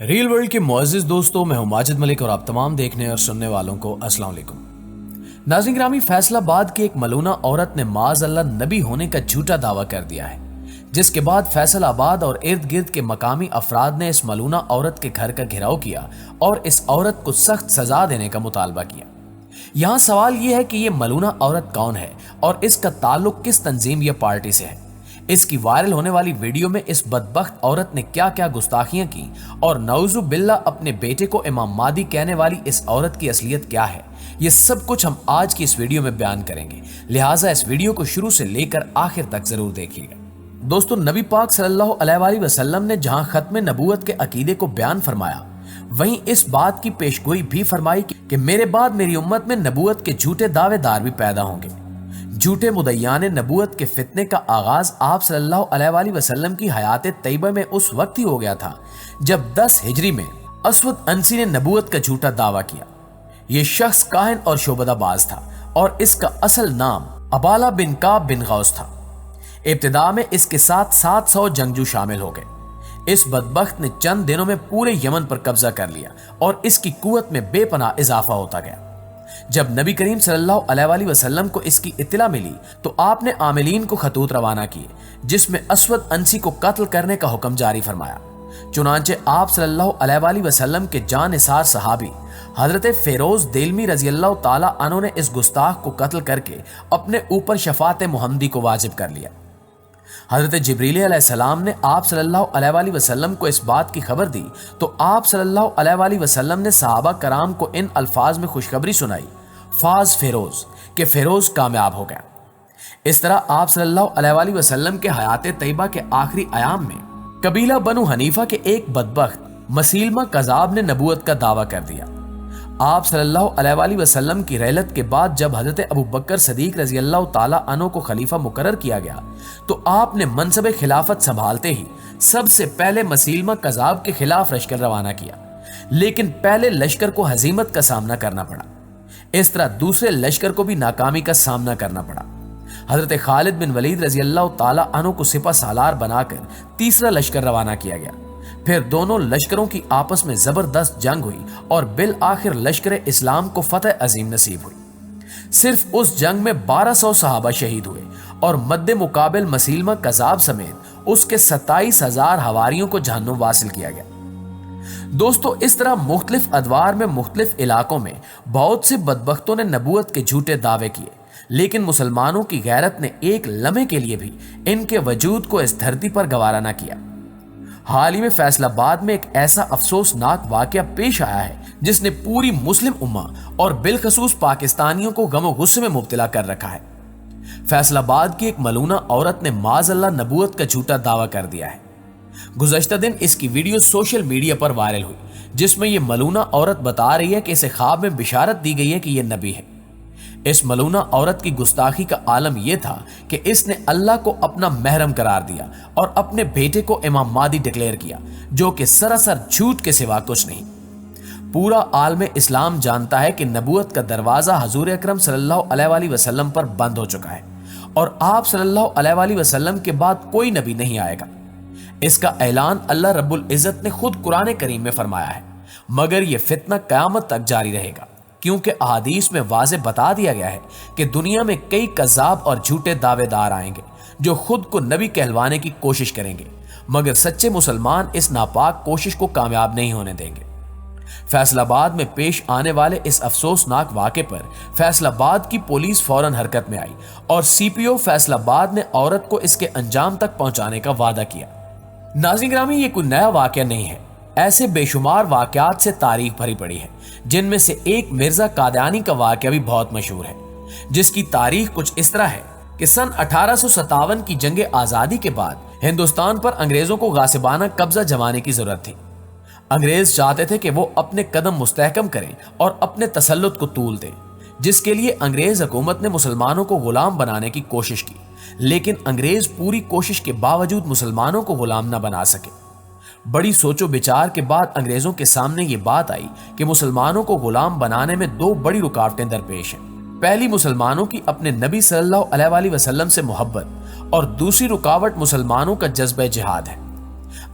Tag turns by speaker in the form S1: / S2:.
S1: Rail world کے معزز دوستوں، میں ہوں ماجد ملک اور آپ تمام دیکھنے اور سننے والوں کو السلام علیکم۔ ناظرین گرامی، فیصل آباد کی ایک ملونہ عورت نے معاذ اللہ نبی ہونے کا جھوٹا دعویٰ کر دیا ہے، جس کے بعد فیصل آباد اور ارد گرد کے مقامی افراد نے اس ملونہ عورت کے گھر کا گھیراؤ کیا اور اس عورت کو سخت سزا دینے کا مطالبہ کیا۔ یہاں سوال یہ ہے کہ یہ ملونہ عورت کون ہے اور اس کا تعلق کس تنظیم یا پارٹی سے ہے۔ اس کی وائرل ہونے والی ویڈیو میں اس بدبخت عورت نے کیا کیا گستاخیاں کی اور نعوذ باللہ اپنے بیٹے کو امام مہدی کہنے والی اس عورت کی اصلیت کیا ہے، یہ سب کچھ ہم آج کی اس ویڈیو میں بیان کریں گے، لہٰذا اس ویڈیو کو شروع سے لے کر آخر تک ضرور دیکھیے گا۔ دوستو، نبی پاک صلی اللہ علیہ وآلہ وسلم نے جہاں ختم نبوت کے عقیدے کو بیان فرمایا، وہیں اس بات کی پیشگوئی بھی فرمائی کہ میرے بعد میری امت میں نبوت کے جھوٹے دعوے دار بھی پیدا ہوں گے۔ جھوٹے مدعیان نبوت کے فتنے کا آغاز آپ صلی اللہ علیہ وآلہ وسلم کی حیات طیبہ میں اس وقت ہی ہو گیا تھا جب 10 ہجری میں اسود انسی نے نبوت کا جھوٹا دعویٰ کیا۔ یہ شخص کاہن اور شعبدہ باز تھا اور اس کا اصل نام ابالہ بن کعب بن غوث تھا۔ ابتدا میں اس کے ساتھ 700 جنگجو شامل ہو گئے۔ اس بدبخت نے چند دنوں میں پورے یمن پر قبضہ کر لیا اور اس کی قوت میں بے پناہ اضافہ ہوتا گیا۔ جب نبی کریم صلی اللہ علیہ وآلہ وسلم کو اس کی اطلاع ملی تو آپ نے عاملین کو خطوط روانہ کیے جس میں اسود انسی کو قتل کرنے کا حکم جاری فرمایا۔ چنانچہ آپ صلی اللہ علیہ وآلہ وسلم کے جاں نثار صحابی حضرت فیروز دیلمی رضی اللہ تعالی عنہ نے اس گستاخ کو قتل کر کے اپنے اوپر شفاعت محمدی کو واجب کر لیا۔ حضرت جبریل علیہ السلام نے آپ صلی اللہ علیہ وآلہ وسلم کو اس بات کی خبر دی تو آپ صلی اللہ علیہ وآلہ وسلم نے صحابہ کرام کو ان الفاظ میں خوشخبری سنائی: فاز فیروز، کہ فیروز کامیاب ہو گیا۔ اس طرح آپ صلی اللہ علیہ وآلہ وسلم کے حیات طیبہ کے آخری ایام میں قبیلہ بنو حنیفہ کے ایک بدبخت مسیلمہ کذاب نے نبوت کا دعویٰ کر دیا۔ آپ صلی اللہ علیہ وآلہ وسلم کی رحلت کے بعد جب حضرت ابو بکر صدیق رضی اللہ تعالی عنہ کو خلیفہ مقرر کیا گیا تو آپ نے منصب خلافت سنبھالتے ہی سب سے پہلے مسیلمہ کذاب کے خلاف لشکر روانہ کیا، لیکن پہلے لشکر کو ہزیمت کا سامنا کرنا پڑا۔ اس طرح دوسرے لشکر کو بھی ناکامی کا سامنا کرنا پڑا۔ حضرت خالد بن ولید رضی اللہ تعالی عنہ کو سپہ سالار بنا کر تیسرا لشکر روانہ کیا گیا۔ پھر دونوں لشکروں کی آپس میں زبردست جنگ ہوئی اور بالآخر لشکر اسلام کو فتح عظیم نصیب ہوئی۔ صرف اس جنگ میں 1200 صحابہ شہید ہوئے اور مد مقابل مسیلمہ کذاب سمیت اس کے 27,000 حواریوں کو جہنم واصل کیا گیا۔ دوستو، اس طرح مختلف ادوار میں مختلف علاقوں میں بہت سے بدبختوں نے نبوت کے جھوٹے دعوے کیے، لیکن مسلمانوں کی غیرت نے ایک لمحے کے لیے بھی ان کے وجود کو اس دھرتی پر گوارا نہ کیا۔ حال ہی میں فیصل آباد میں ایک ایسا افسوسناک واقعہ پیش آیا ہے جس نے پوری مسلم امہ اور بالخصوص پاکستانیوں کو غم و غصے میں مبتلا کر رکھا ہے۔ فیصل آباد کی ایک ملونہ عورت نے معاذ اللہ نبوت کا جھوٹا دعویٰ کر دیا ہے۔ گزشتہ دن اس کی ویڈیو سوشل میڈیا پر وائرل ہوئی جس میں یہ ملونہ عورت بتا رہی ہے کہ اسے خواب میں بشارت دی گئی ہے کہ یہ نبی ہے۔ اس ملونہ عورت کی گستاخی کا عالم یہ تھا کہ اس نے اللہ کو اپنا محرم قرار دیا اور اپنے بیٹے کو امام مہدی ڈکلیئر کیا، جو کہ سراسر جھوٹ کے سوا کچھ نہیں۔ پورا عالم اسلام جانتا ہے کہ نبوت کا دروازہ حضور اکرم صلی اللہ علیہ وآلہ وسلم پر بند ہو چکا ہے اور آپ صلی اللہ علیہ وآلہ وسلم کے بعد کوئی نبی نہیں آئے گا۔ اس کا اعلان اللہ رب العزت نے خود قرآن کریم میں فرمایا ہے، مگر یہ فتنہ قیامت تک جاری رہے گا، کیونکہ احادیث میں واضح بتا دیا گیا ہے کہ دنیا میں کئی کذاب اور جھوٹے دعوے دار آئیں گے جو خود کو نبی کہلوانے کی کوشش کریں گے، مگر سچے مسلمان اس ناپاک کوشش کو کامیاب نہیں ہونے دیں گے۔ فیصل آباد میں پیش آنے والے اس افسوسناک واقعے پر فیصل آباد کی پولیس فوراً حرکت میں آئی اور سی پی او فیصل آباد نے عورت کو اس کے انجام تک پہنچانے کا وعدہ کیا۔ ناظرین گرامی، یہ کوئی نیا واقعہ نہیں ہے، ایسے بے شمار واقعات سے تاریخ بھری پڑی ہے، جن میں سے ایک مرزا قادیانی کا واقعہ بھی بہت مشہور ہے، جس کی تاریخ کچھ اس طرح ہے کہ سن 1857 کی جنگ آزادی کے بعد ہندوستان پر انگریزوں کو غاصبانہ قبضہ جمانے کی ضرورت تھی۔ انگریز چاہتے تھے کہ وہ اپنے قدم مستحکم کریں اور اپنے تسلط کو طول دیں، جس کے لیے انگریز حکومت نے مسلمانوں کو غلام بنانے کی کوشش کی، لیکن انگریز پوری کوشش کے باوجود مسلمانوں کو غلام نہ بنا سکے۔ بڑی سوچ و بچار کے بعد انگریزوں کے سامنے یہ بات آئی کہ مسلمانوں کو غلام بنانے میں 2 بڑی رکاوٹیں درپیش ہیں۔ پہلی، مسلمانوں کی اپنے نبی صلی اللہ علیہ وآلہ وسلم سے محبت، اور دوسری رکاوٹ مسلمانوں کا جذبہ جہاد ہے۔